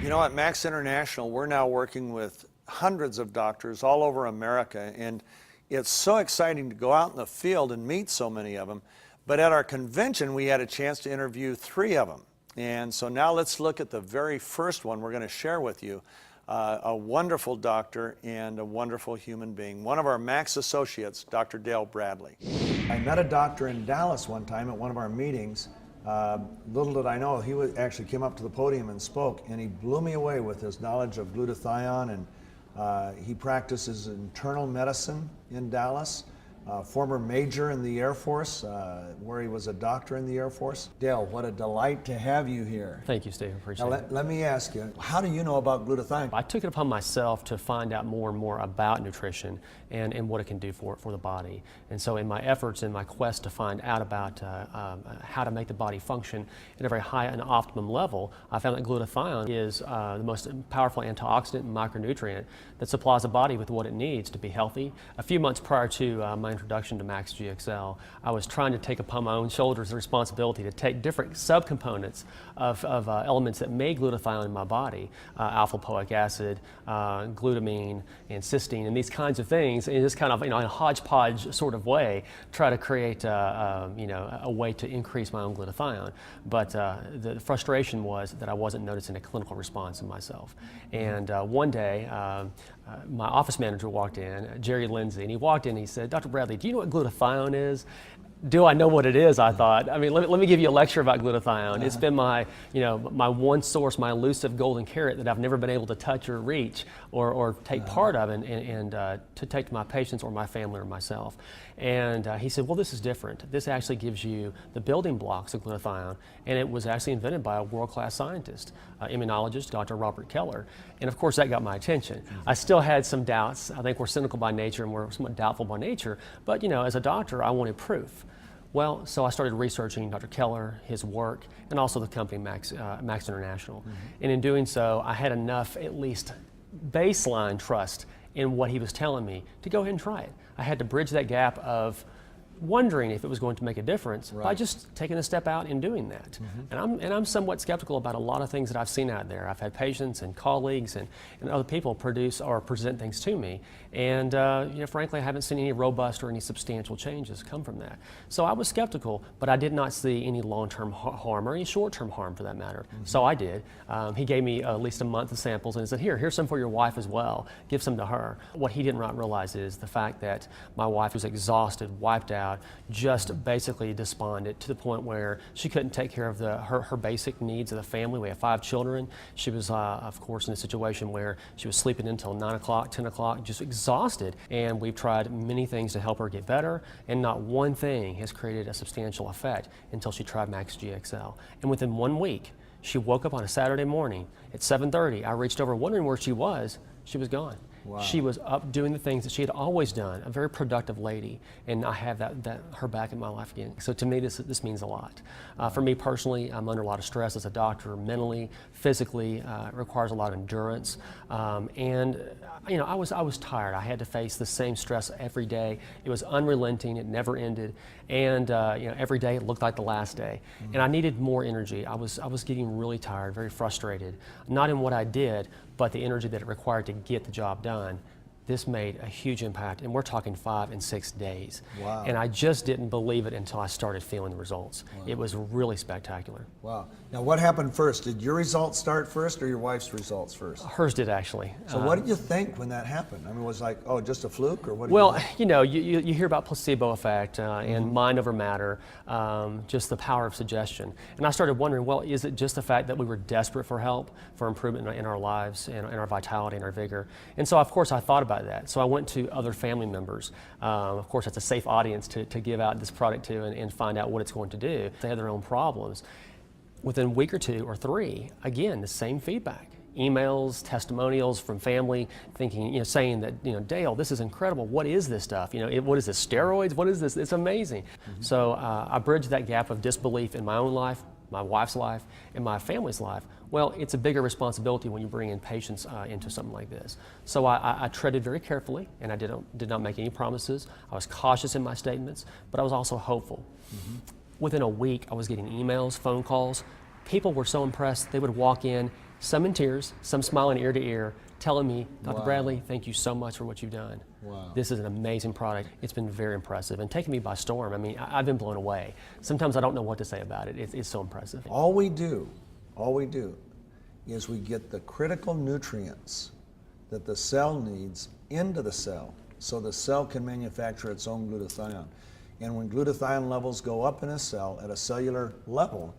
You know, at Max International, we're now working with hundreds of doctors all over America, and it's so exciting to go out in the field and meet so many of them. But at our convention, we had a chance to interview 3 of them. And so now let's look at the very first one we're going to share with you. A wonderful doctor and a wonderful human being. One of our Max associates, Dr. Dale Bradley. I met a doctor in Dallas one time at one of our meetings. Little did I know, he actually came up to the podium and spoke, and he blew me away with his knowledge of glutathione, and he practices internal medicine in Dallas. Former major in the Air Force, where he was a doctor in the Air Force. Dale, what a delight to have you here. Thank you, Steve. Appreciate it. Let me ask you, how do you know about glutathione? I took it upon myself to find out more and more about nutrition and what it can do for the body. And so in my efforts, in my quest to find out about how to make the body function at a very high and optimum level, I found that glutathione is the most powerful antioxidant and micronutrient that supplies the body with what it needs to be healthy. A few months prior to my introduction to Max GXL, I was trying to take upon my own shoulders the responsibility to take different subcomponents of elements that make glutathione in my body, alpha-lipoic acid, glutamine, and cysteine, and these kinds of things, and just kind of, in a hodgepodge sort of way, try to create a way to increase my own glutathione. But the frustration was that I wasn't noticing a clinical response in myself. And one day, my office manager walked in, Jerry Lindsay, and he walked in and he said, "Dr. Bradley, do you know what glutathione is?" Do I know what it is? I thought. I mean, let me give you a lecture about glutathione. It's been my one source, my elusive golden carrot that I've never been able to touch or reach or take part of and to take to my patients or my family or myself. And he said, well, this is different. This actually gives you the building blocks of glutathione, and it was actually invented by a world-class scientist, immunologist, Dr. Robert Keller. And of course, that got my attention. I still had some doubts. I think we're cynical by nature and we're somewhat doubtful by nature, but as a doctor, I wanted proof. Well, so I started researching Dr. Keller, his work, and also the company Max International. And in doing so, I had enough, at least baseline trust in what he was telling me to go ahead and try it. I had to bridge that gap of wondering if it was going to make a difference by just taking a step out and doing that. And I'm somewhat skeptical about a lot of things that I've seen out there. I've had patients and colleagues and other people produce or present things to me, and frankly, I haven't seen any robust or any substantial changes come from that. So I was skeptical, but I did not see any long-term harm or any short-term harm for that matter. So I did. He gave me at least a month of samples and he said, here's some for your wife as well. Give some to her. What he didn't realize is the fact that my wife was exhausted, wiped out, just basically despondent to the point where she couldn't take care of her basic needs of the family. We have 5 children. She was, of course, in a situation where she was sleeping until 9 o'clock, 10 o'clock, just exhausted. And we've tried many things to help her get better, and not one thing has created a substantial effect until she tried Max GXL. And within 1 week, she woke up on a Saturday morning at 7:30. I reached over wondering where she was. She was gone. Wow. She was up doing the things that she had always done, a very productive lady, and I have her back in my life again. So to me, this means a lot. For me personally, I'm under a lot of stress as a doctor, mentally, physically. It requires a lot of endurance, and I was tired. I had to face the same stress every day. It was unrelenting. It never ended, and every day it looked like the last day. And I needed more energy. I was getting really tired, very frustrated, not in what I did, but the energy that it required to get the job done. This made a huge impact, and we're talking 5 and 6 days. Wow. And I just didn't believe it until I started feeling the results. Wow. It was really spectacular. Wow. Now what happened first? Did your results start first or your wife's results first? Hers did, actually. So what did you think when that happened? I mean, was it like, oh, just a fluke, or what? Well, you hear about placebo effect and mind over matter, just the power of suggestion. And I started wondering, well, is it just the fact that we were desperate for help, for improvement in our lives, and our vitality and our vigor? And so, of course, I thought about that. So I went to other family members. Of course, that's a safe audience to give out this product to and find out what it's going to do. They have their own problems. Within a week or 2 or 3, again, the same feedback. Emails, testimonials from family, thinking, saying that, Dale, this is incredible. What is this stuff? What is this? Steroids? What is this? It's amazing. So I bridged that gap of disbelief in my own life, my wife's life, and my family's life. Well, it's a bigger responsibility when you bring in patients into something like this. So I treaded very carefully, and I did not make any promises. I was cautious in my statements, but I was also hopeful. Within a week, I was getting emails, phone calls. People were so impressed, they would walk in some in tears, some smiling ear to ear, telling me, Dr. Wow. Bradley, thank you so much for what you've done. Wow. This is an amazing product. It's been very impressive and taken me by storm. I mean, I've been blown away. Sometimes I don't know what to say about it. It's so impressive. All we do is we get the critical nutrients that the cell needs into the cell so the cell can manufacture its own glutathione. And when glutathione levels go up in a cell at a cellular level,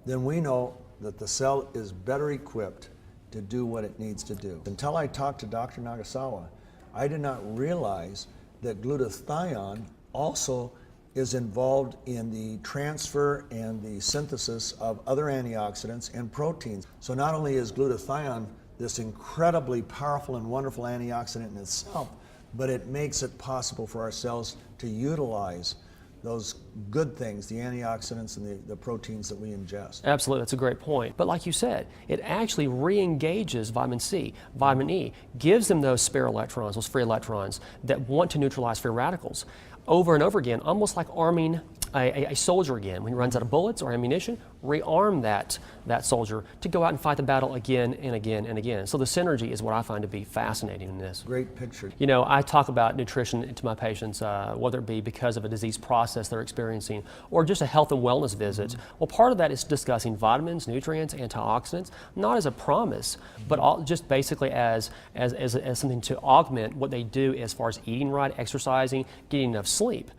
then we know that the cell is better equipped to do what it needs to do. Until I talked to Dr. Nagasawa, I did not realize that glutathione also is involved in the transfer and the synthesis of other antioxidants and proteins. So not only is glutathione this incredibly powerful and wonderful antioxidant in itself, but it makes it possible for our cells to utilize those good things, the antioxidants and the proteins that we ingest. Absolutely, that's a great point. But like you said, it actually re-engages vitamin C, vitamin E, gives them those spare electrons, those free electrons that want to neutralize free radicals over and over again, almost like arming a soldier again. When he runs out of bullets or ammunition, rearm that soldier to go out and fight the battle again and again and again. So the synergy is what I find to be fascinating in this. Great picture. You know, I talk about nutrition to my patients, whether it be because of a disease process they're experiencing or just a health and wellness visit. Well, part of that is discussing vitamins, nutrients, antioxidants, not as a promise, but just basically as something to augment what they do as far as eating right, exercising, getting enough sleep.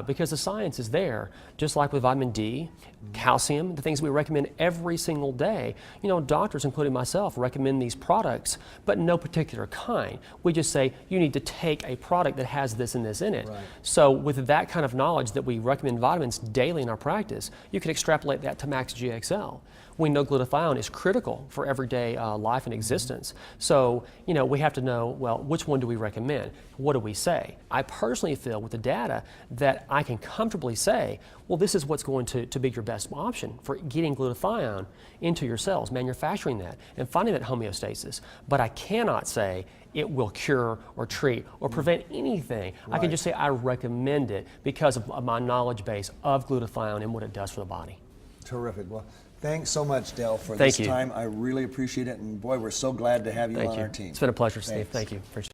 Because the science is there, just like with vitamin D, calcium, the things we recommend every single day. You know, doctors, including myself, recommend these products, but no particular kind. We just say, you need to take a product that has this and this in it. Right. So with that kind of knowledge that we recommend vitamins daily in our practice, you can extrapolate that to Max GXL. We know glutathione is critical for everyday life and existence. So, you know, we have to know, well, which one do we recommend? What do we say? I personally feel with the data that I can comfortably say, well, this is what's going to be your best option for getting glutathione into your cells, manufacturing that, and finding that homeostasis. But I cannot say it will cure or treat or prevent anything. Right. I can just say I recommend it because of my knowledge base of glutathione and what it does for the body. Terrific. Well, thanks so much, Del, for Thank this you. time. I really appreciate it, and boy, we're so glad to have you Thank on you. our team. It's been a pleasure, Steve. Thanks. Thank you. Appreciate it.